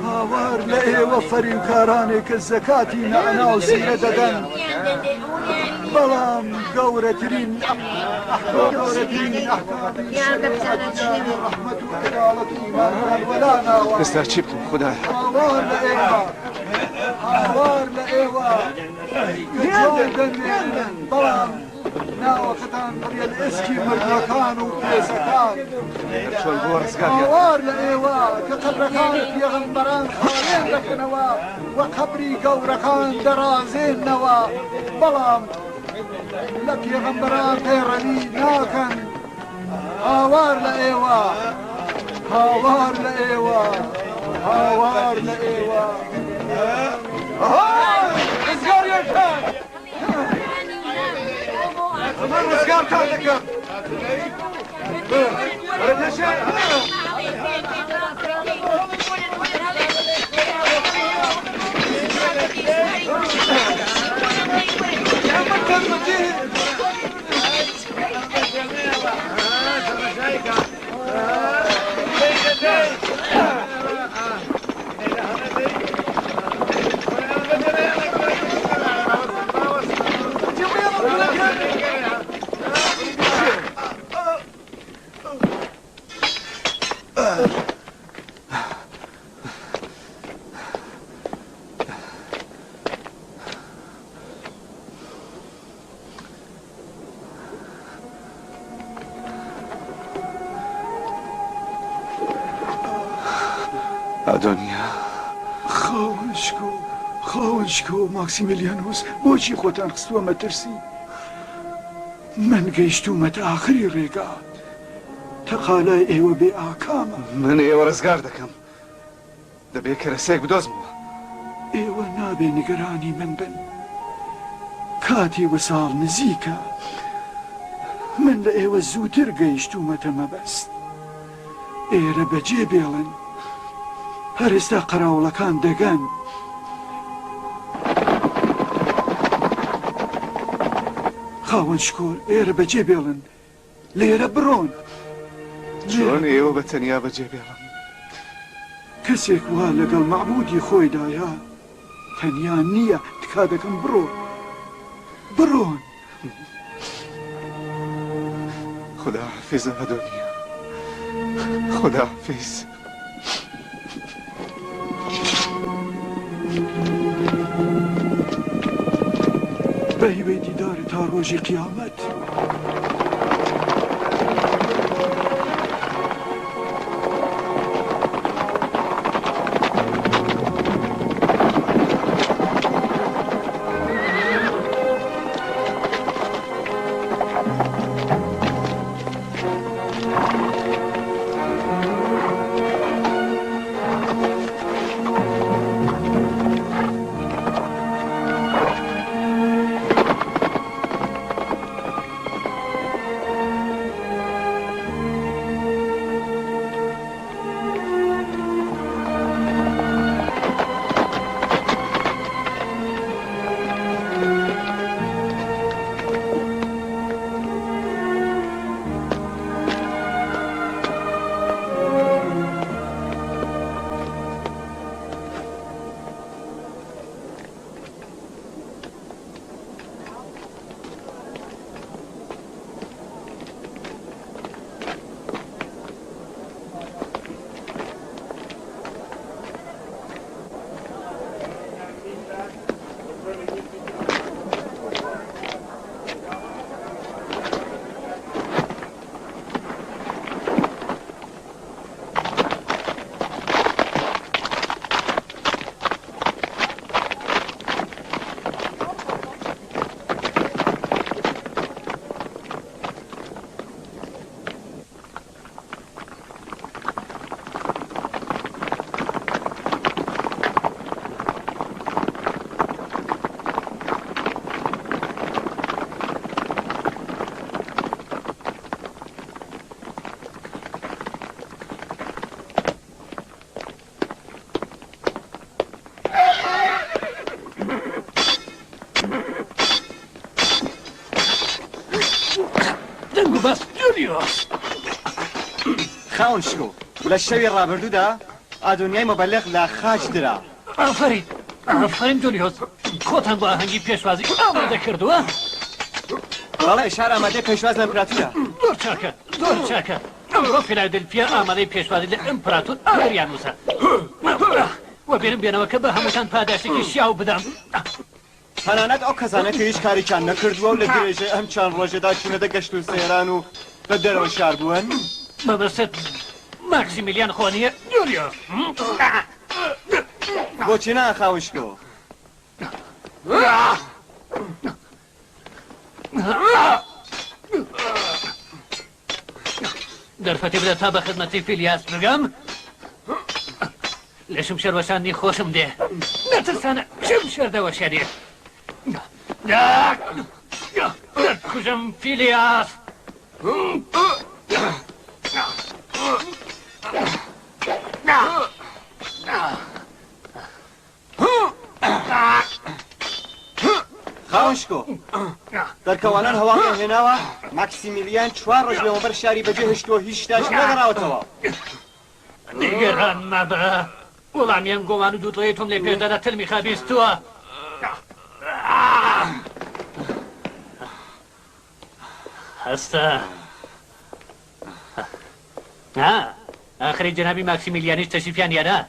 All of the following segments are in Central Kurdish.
هاوار لە ئێوە فەریوکارانێک کە زەکاتی نەعنا و زیرە دەدەن بەڵام گەورەترین ڕەحمەت و عەداڵەت و ئیمانیان وەلا ناوە ئێستا چی بکەم خودایە هاوار لە ئێوە جوای دەنێن بەڵام ناوەکەتان بڕیە لە ئێسکی مردوەکان و پێزەکان هاوار لە ئێوە کە قەبرەکان پێغەمبەران خاڵێن دەکەنەوە وە قەبری گەورەکان دەرازێنەوە بەڵام لە پێغەمبەران پەیڕەوی ناکەن هاوار لە ئێوە هاوار لە ئێوە هاوار لە ئێوە ڕزگاریەکان من ڕزگارتان دەکەم ئادۆنیا خاوەنشکۆ ماکسیملیانۆس بۆچی خۆتان خستووە مەترسی من گەیشتومەتە ئاخری ڕێگا تەقالای ئێوە بێ ئاکامە من ئێوە ڕزگار دەکەم دەبێت کەرەسێک بدۆزمەوە ئێوە نابێ نیگەرانی من بن کاتی وەساڵ نزیکە من لە ئێوە زووتر گەیشتومەتە مەبەست ئێرە بەجێ بێڵن هەر ئێستا قەراوڵەکان دەگەن خاوەنشکۆر ئێرە بەجێ بێڵن لێرە بڕۆن چۆن ئێوە بە تەنیا بەجێ بێڵن کەسێک وا لەگەڵ مەعبودی خۆیدایە تەنیا نییە تکا دەکەم بڕۆن خداحافظ ئادۆنیا خداحافظ بە هیوەی دیدارە تا ڕۆژی قیامەت خاونشکۆ لە شەوی ڕابردوودا ئادونیای مەبەلەغ لە خاچ درا. ئافرین ئافرین جولیۆس خۆتان بۆ ئاهەنگی پێشوازی ئامادە کردووە؟ بەڵێ شار ئامادەی پێشواز لە ئیمپراتورە. زۆر چاکە زۆر چاکە. ئەمڕۆ فیلادلفیا ئامادەی پێشوازی لە ئیمپراتور ئەگەریان وسە. وە بێنم بێنەوە کە بە هەمووتان پاداشتێکی شیاو بدەم. تەنانەت ئەو کەسانە کە هیچ کاریان نەکردووە و لە درێژێ ئەم چند ڕۆژێدا چوونەتە گەشت و سەیران و لە دەرەوە شار بوون. بەبەست ماکسیمیلیان خۆ نییە جولیۆس. بۆچی نا خاوشکۆ؟ دەرفەتی بدە تا بە خزمەتی فیلیاس بگەم. لەشم شەروەشاندی خۆشم دێ نەترسانە شم شەردەوە شەرێ دەرکوژم فیلیاس. خاوشکۆ دەرکەوانان هەواڵیان هێناوە ماکسیمیلیان 4 ڕۆژ لەوەبەر شاری بەجێ هێشتووە هیچ شتاش نەگەڕاوەتەوە. نیگەران مەبە وەڵامیان گۆمان و دووتڵی تۆم لێ پێدادا تلمی خابیستووە. هەستا ئاخری جەنابی ماکسیمیلیانیش تەشریفیان یانا.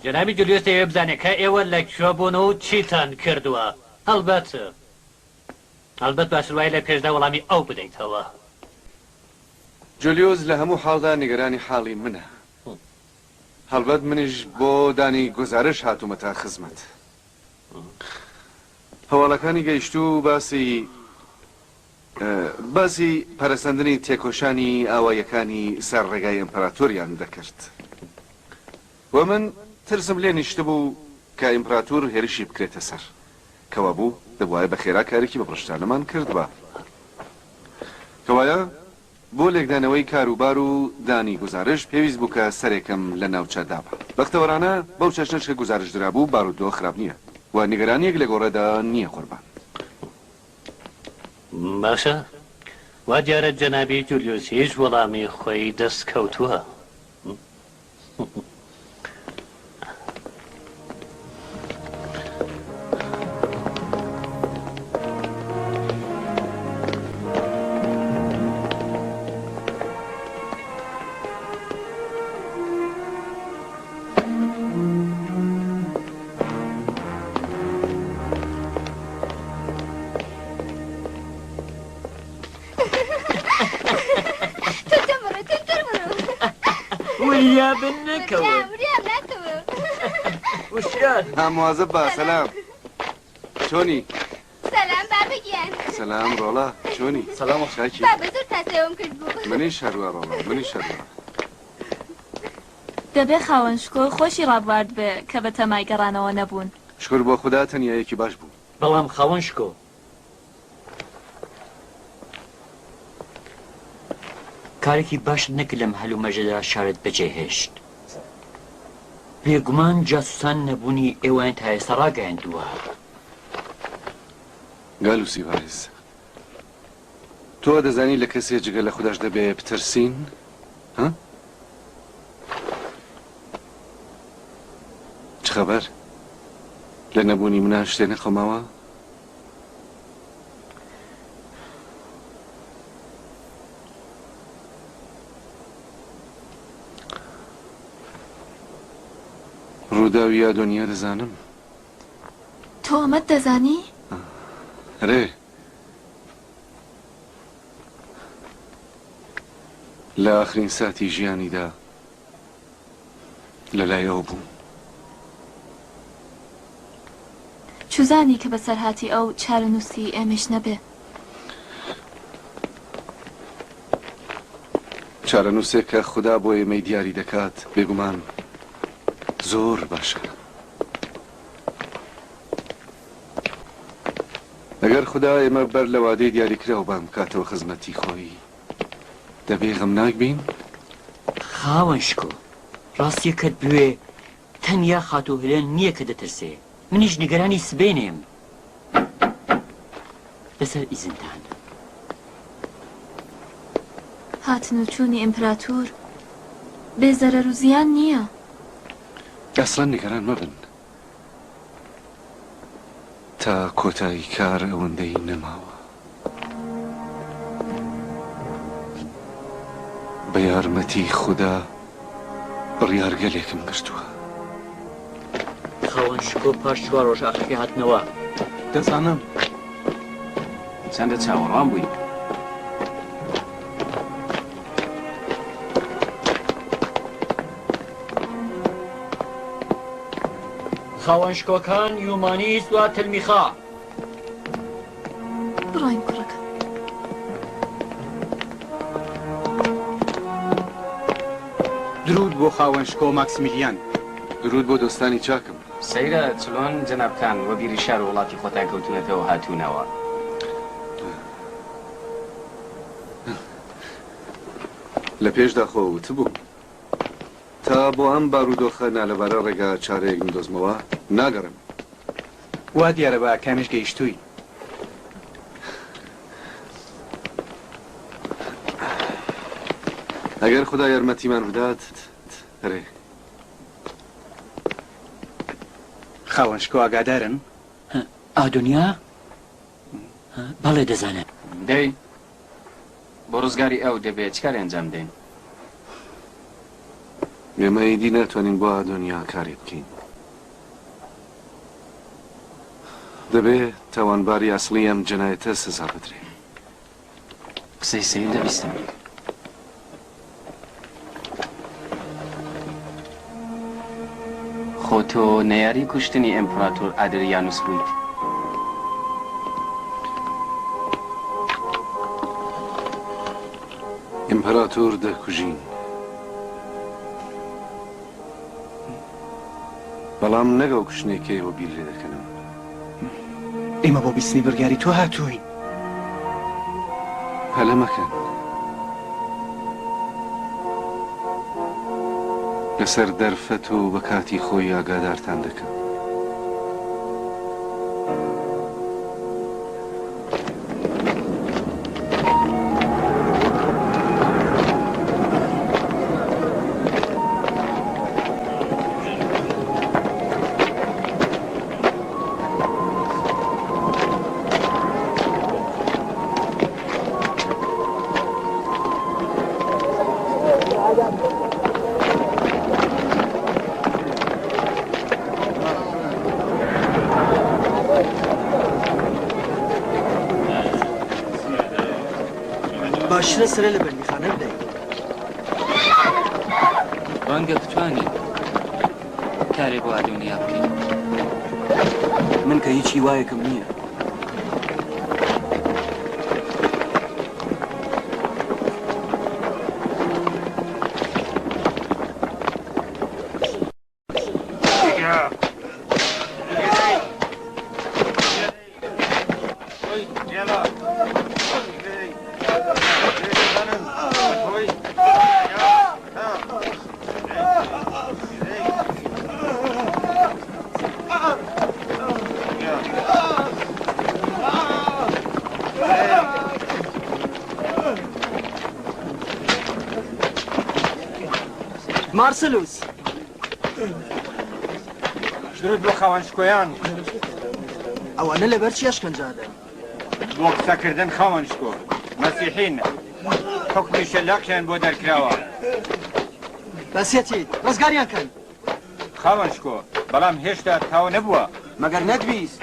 جەنابی جولیۆس دەیەوێ بزانێت کە ئێوە لەکوێ بوونەوە و چیتان کردووە. هەڵبەت باشتر وایە لە پێشدا وەڵامی ئەو بدەیتەوە. جولیۆس لە هەموو حاڵدا نیگەرانی حاڵی منە. هەڵبەت منیش بۆ دانی گزارش هاتوومە تا خزمەت. هەواڵەکانی گەیشتوو باسی پەرەسەندنی تێکۆشانی ئاوایەکانی سەر ڕێگای ئیمپراتۆریان دەکرد. و من ترسم لێ نیشتە بوو کە ئیمپراتور هێرشی بکرێتە سەر کەوا بوو دەبوایە بە خێرا کارێکی بەپڕشتانەمان کرد بە کەوایە بۆ لێکدانەوەی کاروبار و دانی گزارش پێویست بوو کە سەرێکم لە ناوچەدا بە بەختەوەرانە بەو چەشنەش کە گزارش درابوو بارودۆ خراپ نییە و نیگەرانیەک لە گۆڕەدا نییە قوربان. باشە وا دیارە جەنابی جولیۆس هیچ وەڵامی خۆی دەست کەوتووە. مواظب بە سەلام چۆنی؟ سەلام بابگیان سەلام ڕۆڵا چۆنی؟ سەلام شاکی بابە زۆر تاسەوەم کرد بوو. منیش هەروە ڕۆڵا منیش هەروە. دەبێ خاوەنشکۆ خۆشی ڕابوارد بێ کە بە تەمای گەڕانەوە نەبوون. شکر بۆ خوددا تەنیایەکی باش بوو. بەڵام خاوەنشکۆ کارێکی باش نەکرد لەم هەلومەژەدا شارت بەجێهێشت. بێگومان جاسوسان نەبوونی ئێوەیان تا ئێستا ڕاگەیاندووە. گالوسی بارز تۆ دەزانی لە کەسێ جگە لە خودداش دەبێ بترسین؟ چ خەبەر؟ لە نەبوونی منە شتێ نەخۆماوە؟ ڕووداوی ئادۆنیا دەزانم. تۆ ئەمەت دەزانی؟ رێ لە ئاخرین ساتی ژیانیدا لەلایەوە بوو. چوزانی کە بەسەرهاتی ئەو چارەنووسی ئێمەش نەبێ. چارەنووسێک کە خوددا بۆ ئێمەی دیاری دەکات بێگومان زۆر باشە. ئەگەر خوددا ئێمە بەر لە وادەی دیاریکراوە بام بکاتەوە خزمەتی خۆی دەبێ غەمناک بین؟ خاوەنشکۆ ڕاستیەکەت بوێ تەنیا خاتوهلێن نییە کە دەترسێ. منیش نیگەرانی سبێنێم. بەسەر ئیزنتان. هاتن و چوونی ئیمپراتور بێزەرەر و زیان نییە. ئەسڵەن نیگەران مەبن تا کۆتایی کار ئەوەندەی نەماوە. بە یارمەتی خوددا بڕیارگەلێکم کردووە. خاوەن شکۆ پاش 4 ڕۆژ ئاخەکە هاتنەوە. دەزانم چەندە چاوەڕوان بووی. خاوەن شکۆکان یومانی سوا تلمیخا. بڕۆین کوڕەکە. درود بۆ خاوەنشکۆ ماکسیمیلیان. درود بۆ دۆستانی چاکم. سەیرە چلۆن جەنابتان وە بیری شار وڵاتی خۆتان کەوتونەتەوە هاتوونەوە. لە پێشدا خۆوت بوو تا بۆ ئەم بارودۆخە نالەبارە ڕێگا چارەیەک دۆزمەوە ناگەڕم. وا دیارە بە کامیش گەیشتووی. ئەگەر خوددا یارمەتیمان بدات هەرێ. خاوەنشکۆ ئاگادارن؟ ئادونیا؟ بەڵێ دەزانێت. دەی بۆ ڕزگاری ئەو دەبێت چکار ئەنجام دەین؟ ئێمە ئیدی ناتوانین بۆ ئادۆنیا کاری بکەین. دەبێت تاوانباری ئەسڵی ئەم جەنایەتە سزا بدرێ. قسەی سەیر دەبیستم. خۆ تۆ نەیاری کوشتنی ئیمپراتۆر ئادریانوس بوویت. ئیمپراتۆر دەکوژین، بەڵام نەگەڵ کوشتنێکی بۆ بیر لێ دەکەنم. ئێمە بۆ بیستنی بڕیاری تۆ هاتووین. هەلە مەکەن. لەسەر دەرفەت و بە کاتی خۆی ئاگادارتان دەکەم. باشترە سرە لە بەرمیخانە بدەین. ڕەنگە بتوانین کارێ بۆ ئادونیا بکەین. من کە هیچی وایەکم نییە. مارسلوس درود بۆ خاوەنشکۆیان. ئەوانە لەبەر چی ئەشکەنجادەن؟ بۆ قسەکردن خاوەنشکۆ مەسیحین حکمی شەلاقیان بۆ دەرکراوە. بەسێتی ڕزگاریان کەن. خاوەنشکۆ بەڵام هێشتا تاوە نەبووە. مەگەر نەتویست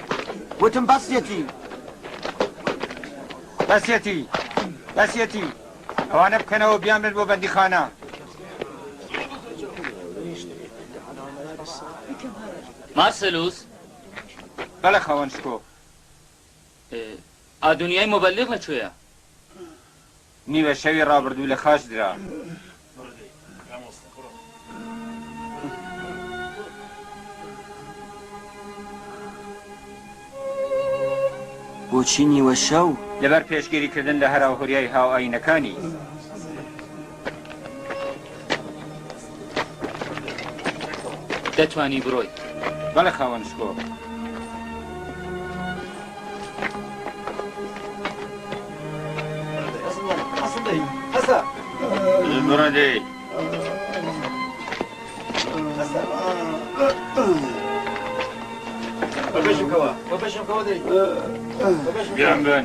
وتم بەسێتی. بەسێتی ئەوانە بکەنەوە بیامرن بۆ بەندیخانە. مارسلوس؟ بەڵێ خاوەنشکۆ. ئادونیای مۆبەلغ لەکوێیە؟ نیوە شەوی ڕابردوو لە خاش درا. بۆچی نیوە شەو؟ لەبەر پێشگیریکردن لە هەراوهوریای هاو ئاینەکانی. دەتوانی بڕۆی. بەڵێ خاوەنشکۆ. هەسا بڕۆدەی گیان بن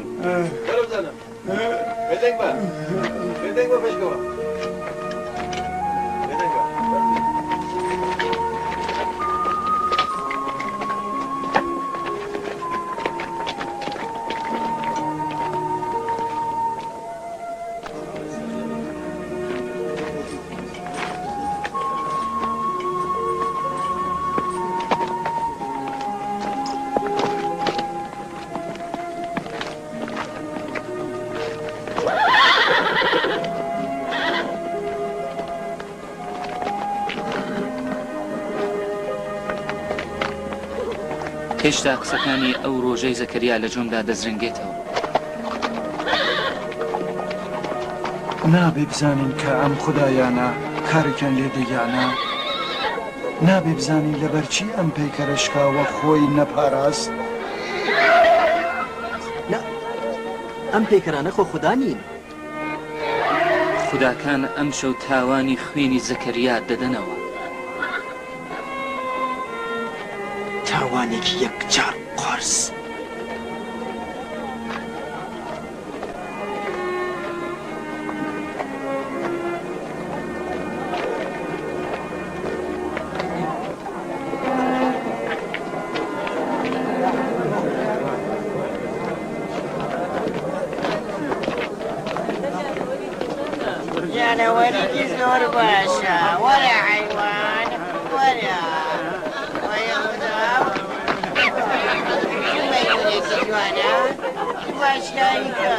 هێشتا قسەکانی ئەو ڕۆژەی زەکەریا لە جۆمدا دەزرنگێتەوە. نابێ بزانین کە ئەم خوددایانە کارێکیان لێ دەیانە، نابێ بزانین لەبەرچی ئەم پەیکەرەشکاوە خۆی نەپاراست. ئەم پێکەرانە خۆ خوددا نین. خوداکان ئەم شەو تاوانی خوێنی زەکەریا دەدەنەوە. تاوانێکی یەکجار قۆرس. جانەوەریکی زۆر باشە، وەرە حەیوان وەرە. جوانە باشکاریکە.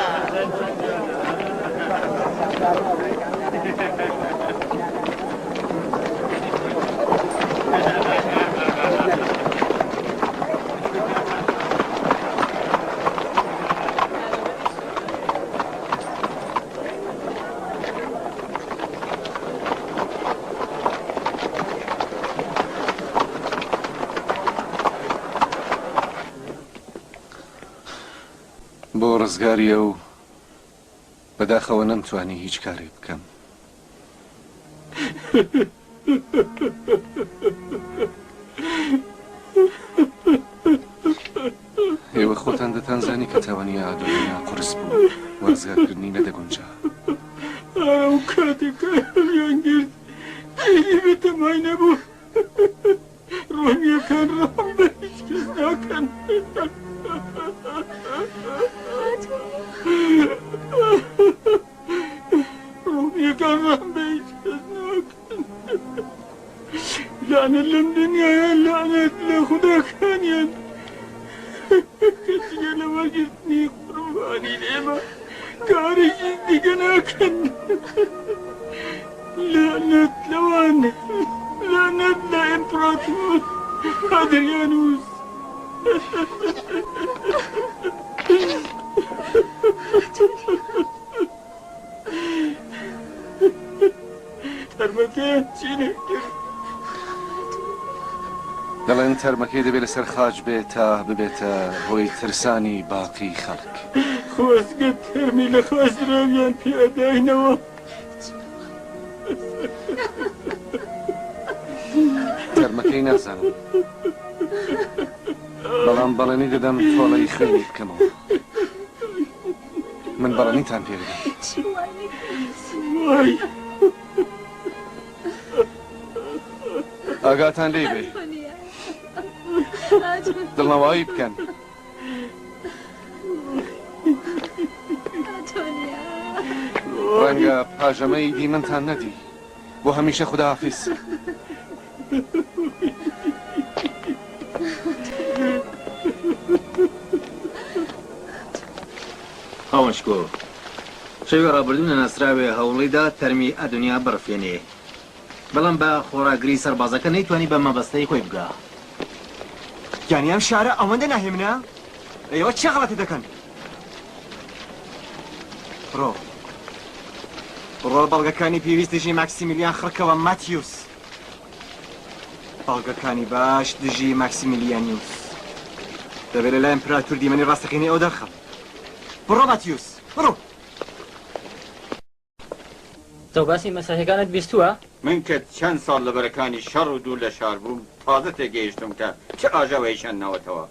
بۆ ڕزگاری ئەو بەداخەوە نەمتوانی هیچ کارێک بکەم. ئێوە خۆتان دەتانزانی کە تاوانی ئادۆنیا قورس بوو وەرزگارکردنی نەدەگونجا. ئەو کاتێکە هەڵیان گرت پێی بێتەمای نەبوو. ڕۆنیەکان ڕەحم بە هیچ کەس ناکەن. ڕۆنیەکان ڕەحم بە هیچ کەس ناکەن. لعنەت لەم دنیایە، لعنەت لە خوداکانیان. کەسیگە لە وەرگرتنی قوربانی ئێمە کارێکی دیگە ناکەن. لعنەت لەوان، لعنەت لە ئیمپراتۆر ئادریانوس. تەرمەکەیان چی نەکرد؟ دەڵێن تەرمەکەی دەبێت لەسەر خاج بێت تا ببێتە هۆی ترسانی باقی خەڵک. خۆزگە تەرمی لە خۆزراویان پێداینەوە. تەرمەکەی نازانم، بەڵام بەڵێنی دەدەم تۆڵەی خوێنی بکەمەوە. من بەڵێنیتان پێ دەدەم. ئاگاتان لێ بێ، دڵنەوایی بکەن. ڕەنگە پاژەمەی دیمەنتان نەدی، بۆ هەمیشە خوداحافیز. هاوشکۆ شەوی ڕابردوون لە ناسراوێ هەوڵیدا تەرمی ئەدونیا بڕفێنێ، بەڵام بە خۆراگری سەربازەکە نەیتوانی بە مەبەستەی خۆی بگا. یانی ئەم شارە ئەوەندە ناهێمنە؟ ئێوە چه غەڵەتی دەکەن؟ ڕۆ بەڵگەکانی پێویستیژی ماکسیمیلیان خڕکەوە ماتیوس. بەڵگەکانی باش دژی ماکسیمیلیانیوس. دەبێت لە ئیمپراتۆر دیمەنی ڕاستەقینەی ئەو دەرخە. بڕۆ ماتیوس، بڕۆ. تۆ باسی مەسەحەکانت بیستووە؟ من کە چەند ساڵ لە بەرەکانی شەڕ و دوور لە شار بووم تازە تێگەیشتم کە چه ئاژەوەی شەننەوەتەوە.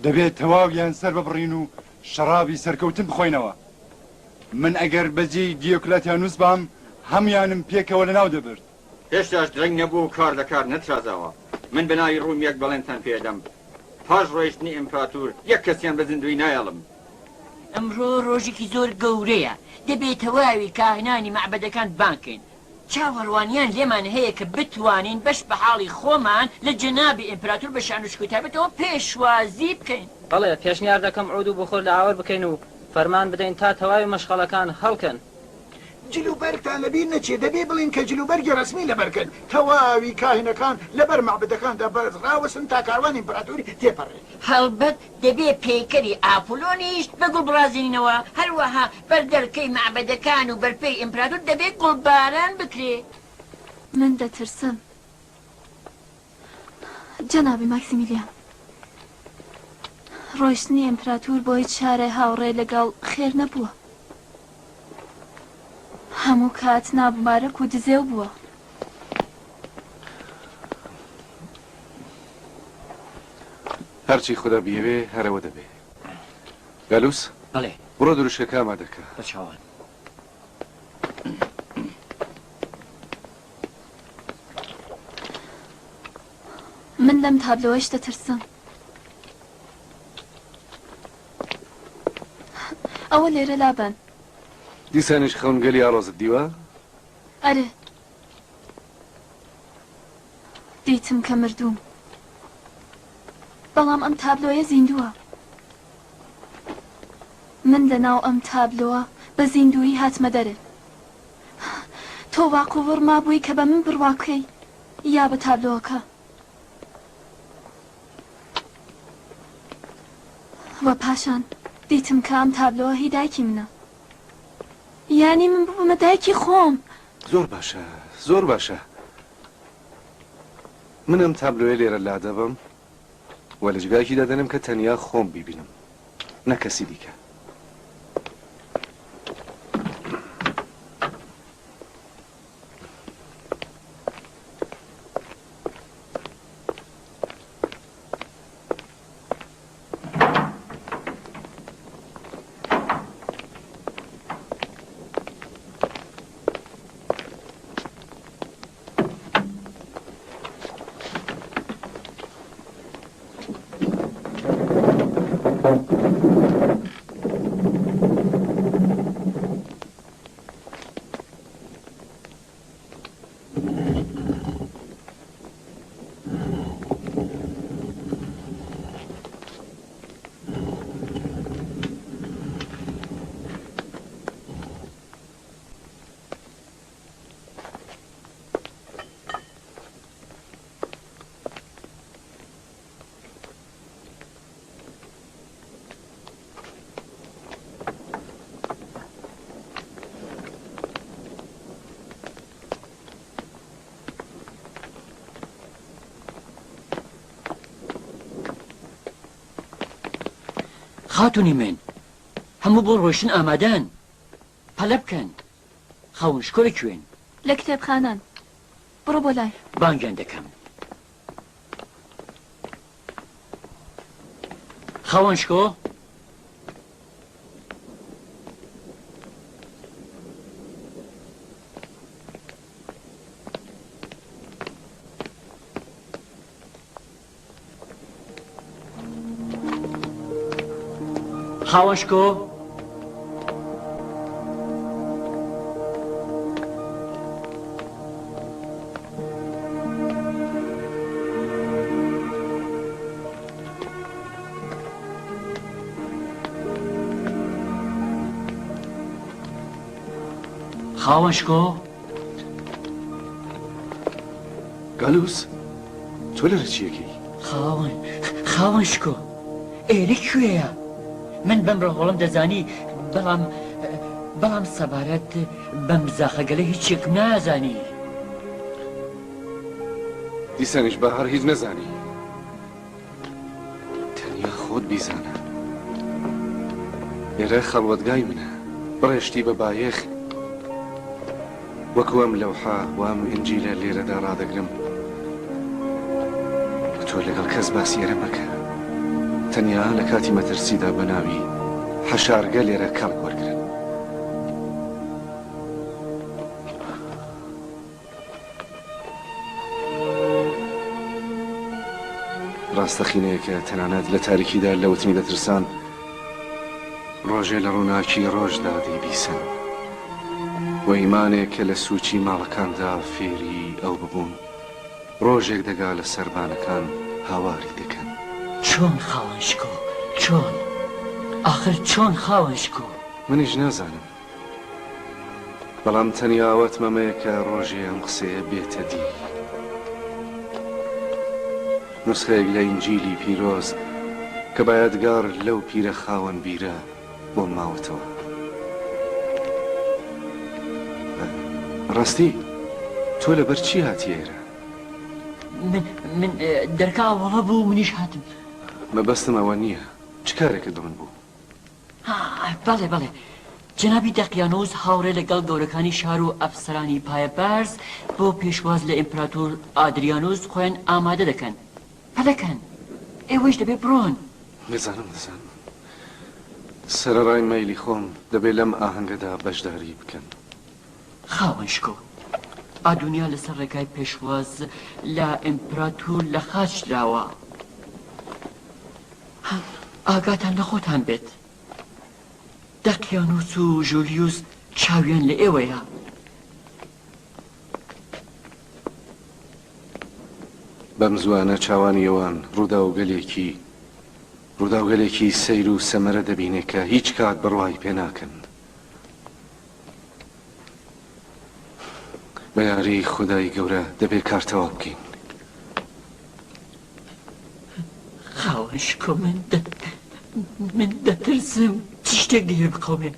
دەبێت تەواویان سەر ببڕین و شەرابی سەرکەوتن بخۆینەوە. من ئەگەر بەجێی دیۆکلەتیانوس بام هەمویانم پێکەوە لە ناو دەبرد. هێشتاش درەنگ نەبوو و کار لە کار نەترازاوە. من بەناوی ڕوومیەک بەڵێنتان پێدەم. پاش ڕۆیشتنی ئیمپراتور یەک کەسیان بە زیندوی نایەڵم. ئەمڕۆ ڕۆژێکی زۆر گەورەیە، دەبێت تەواوی کاهنانی معبەدەکان بانکەین. چاوەڕوانیان لێمان هەیە کە بتوانین بەش بە حاڵی خۆمان لە جەنابی ئیمپراتور بە شانوشکوی تایبەتەوە پێشوازی بکەین. بەڵێ پێشنیار دەکەم عود و بخۆر لە ئاوەر بکەین و فەرمان بدەین تا تەواوی مەشغەڵەکان هەڵکەن. جلوبەرگتان لەبیر نەچێ دەبێ بڵین کە جلوبەرگی ڕسمی لەبەرکەن تەواوی کاهینەکان لەبەر معبەدەکاندا بەرزراوەسن تا کاروان ئیمپراتوری تێپەڕێت. هەڵبەت دەبێ پێیکەری ئاپۆلۆنیش بە گوڵ بڕازێنینەوە، هەروەها بەردەرکەی معبەدەکان و بەرپەی ئیمپراتور دەبێت گوڵباران بکرێت. من دەترسم جەنابی ماکسیمیلیان، ڕۆیشتنی ئیمپراتور بۆ هیچ شارێ هاوڕێ لەگەڵ خێر نەبووە. هەموو کات نابمارەک و دزێو بووە. هەرچی خوددا بیەوێ هەرەوە دەبێ. گالوس؟ بەڵێ. بڕۆ دروشەکە ئامادەکە. بە چاوان. من لەم تابلۆیش دەترسم. ئەوە لێرە لابن. دیسانیش خەونگەلی ئاڵۆزت دیوە؟ ئەرێ دیتم کە مردووم، بەڵام ئەم تابلۆیە زیندووە. من لە ناو ئەم تابلۆوە بە زیندووی هاتمە دەرێ. تۆ واقوڕ مابووی کە بە من بڕواکەی یا بە تابلۆوەکە. وە پاشان دیتم کە ئەم تابلۆوە هی دایکی منە، یانی من ببوومە دایکی خۆم. زۆر باشە، زۆر باشە. من ئەم تابلۆیە لێرە لادەبم وە لە جگایکی دادەنم کە تەنیا خۆم بیبینم، نە کەسی دیکە. خاتونی من هەموو بۆ ڕۆیشتن ئامادەن، پەلە بکەن. خاوەنشکۆ لەکوێن؟ لە کتێبخانەن. بڕۆ بۆ لای. بانگیان دەکەم. خاوەنشکۆ؟ خاوەنشکۆ؟ خاوەنشکۆ؟ گالوس تۆ لەرە چیەکەی؟ خاوەنشکۆ ئێرە کوێیە؟ من بەم ڕۆڵم دەزانی، بەڵام سەبارەت بەم زاخەگەلە هیچێک نازانی. دیسانیش بەهار هیچ نەزانی، تەنیا خۆت بیزانە. ئێرە خەڵوەتگای منە، بڕێشتی بە بایەخ وەکو ئەم لەوحە و ئەم ئینجیلە لێرەدا ڕادەگرم تۆ لەگەڵ کەس باسی ئێرە مەکە تەنیا لە کاتی مەترسیدا بەناوی حەشارگە لێرە کەڵک وەرگرن. ڕاستەخینەیەکە تەنانەت لە تاریکیدا لە وتنی دەترسان ڕۆژێ لە ڕووناکی ڕۆژدا دەیبیسن و ئیمانێک کە لە سوچی ماڵەکاندا فێری ئەو ببوون ڕۆژێک دەگا لە سەربانەکان هاواری دەکەن. چۆن خاوەنشکۆ چۆن آخر چۆن خاوەنشکۆ منیش نازانم بەڵام تەنیا ئەوەت مەمەیە کە ڕۆژێ ئەم قسەیە بێتە دی. نوسخەیەک لە ئینجیلی پیرۆز کە بایەدگار لەو پیرە خاوەن بیرە بۆ ماوەتەوە. ڕاستی تۆ لەبەر چی هاتی ئێرە؟ من دەرکاوەڵە بوو منیش هاتم. مەبەستم ئەوە نییە. چ کارێکت بە من بوو؟ بەڵێ بەڵێ جەنابی دەقیانۆز هاوڕێ لەگەڵ گەورەکانی شار و ئەفسەرانی پایەبەرز بۆ پێشواز لە ئیمپراتۆر ئادریانۆس خۆیان ئامادە دەکەن. پەلەکەن ئێوەش دەبێ بڕۆن. نەزانم سەرەڕای مەیلی خۆم دەبێت لەم ئاهەنگەدا بەشداری بکەن. خاوەنشکۆ ئادونیا لەسەر ڕێگای پێشواز لە ئیمپراتۆر لە خاچ دراوە. ئاگاتان لە خۆتان بێت دەقیانۆس و ژۆلیوس چاویان لە ئێوەیە. بەم زوانە چاوانی ئەوان ڕووداوگەلێکی سەیر و سەمەرە دەبینێت کە هیچ کات بڕوای پێ ناکەن. بە یاری خودای گەورە دەبێت کارتەوا بکەین. خاوەنشکۆ من دەترسم چ شتێک لێ بقەوێ.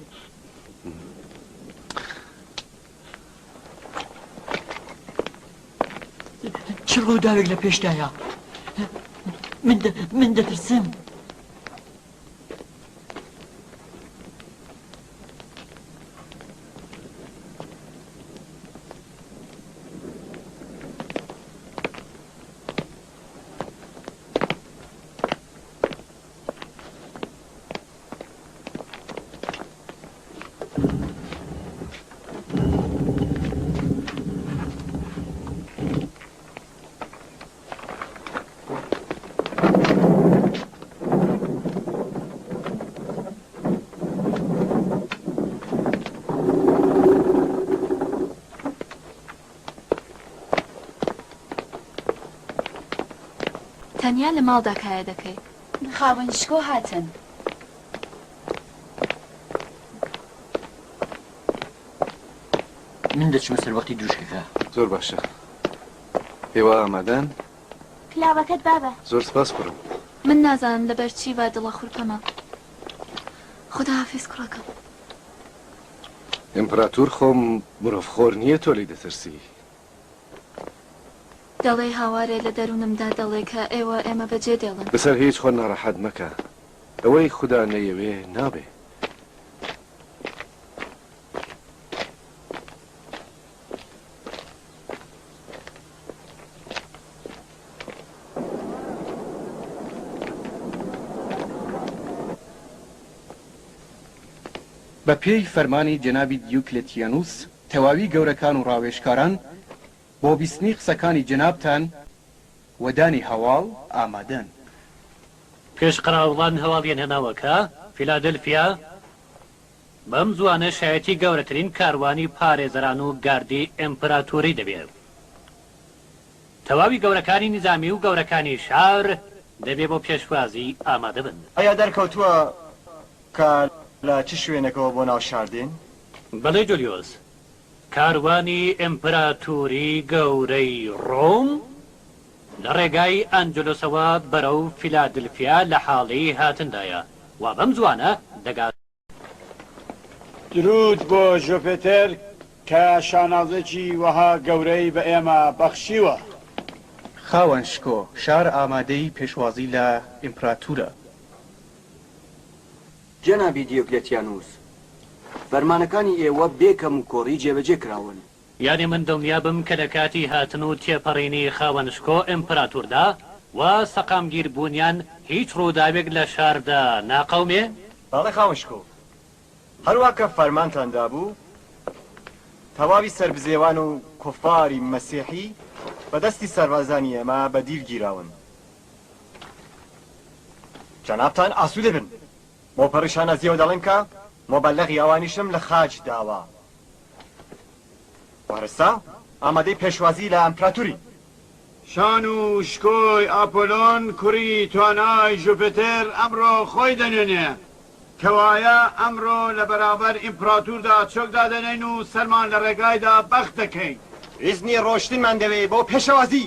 چ ڕووداوێک لە پێشدایە من دەترسم. تەنیا لە ماڵدا کایە دەکەی. خاوەنشکۆ هاتن. من دەچمە سەر وەختی دووشکەکە. زۆر باشە. ئێوە ئامادەن؟ کلااوەکەت بابە. زۆر سپاس کوڕم. من نازانم لەبەر چی با دڵە خوورپەمە. خوداحافیز کوڕەکەم. ئیمپراتۆر خۆم مرۆڤخۆر نییە تۆ لێی دەترسی. دەڵێ هاوارێ لە دەروونمدا دەڵێ کە ئێمە بەجێ دێڵن. بەسەر هیچ خۆ ناڕەحەت مەکە. ئەوەی خوددا نەیەوێ نابێ. بە پێی فەرمانی جەنابی دیوکلێتیانوس تەواوی گەورەکان و ڕاوێژکاران بۆ بیستنی قسەکانی جەنابتان وەدانی هەواڵ ئامادەن. پێش قراوڵان هەواڵیان هێناوەکە فیلادلفیا بەم زوانە شایەتی گەورەترین کاروانی پارێزەران و گاردی ئیمپراتۆری دەبێت. تەواوی گەورەکانی نظامی و گەورەکانی شار دەبێت بۆ پێشوازی ئامادە بن. ئایا دەرکەوتووە کە لە چ شوێنەکەەوە بۆ ناو شاردین؟ بەڵێ جولیۆس کاروانی ئیمپراتۆری گەورەی ڕۆم لە ڕێگای ئەنجلۆسەوە بەرەو فیلادلفیا لە حاڵی هاتندایە و بەم زوانە دەگات. درود بۆ ژۆپێتەر کە شانازێکی وەها گەورەی بە ئێمە بەخشیوە. خاوەنشکۆ شار ئامادەی پێشوازی لە ئیمپراتورە. جەنابی دیۆکلێتیانوس فەرمانەکانی ئێوە بێکەم و کۆڕی جێبەجێ کراون یاری من دڵنیابم کە لە کاتی هاتن و تێپەڕینی خاوەنشکۆ ئیمپراتوردا و سەقامگیر بوونیان هیچ ڕووداوێک لە شاردا ناقەومێ؟ باڵێ خاوەنشکۆ هەروە کە فەرمانتاندا بوو تەواوی سربزێوان و کوفاری مەسیحی بەدەستی سەربازانی ئێمە بە دیر گیراون جەنابتان ئاسوودە بن بۆ پەڕیشانە زیێوە دەڵێن کە مۆبەلەغی ئەوانیشم لە خاج داوە وارستا ئامادەی پێشوازی لە ئەمپراتوری شان و شکۆی ئاپۆلۆن کوڕی توانای ژوپیتر ئەمڕۆ خۆی دەنوێنێ کەوایە ئەمڕۆ لە بەرابەر ئیمپراتوردا چۆک دادەنێن و سەرمان لە ڕێگایدا بەخت دەکەین ئیزنی ڕۆشتنمان دەوێت بۆ پێشەوازی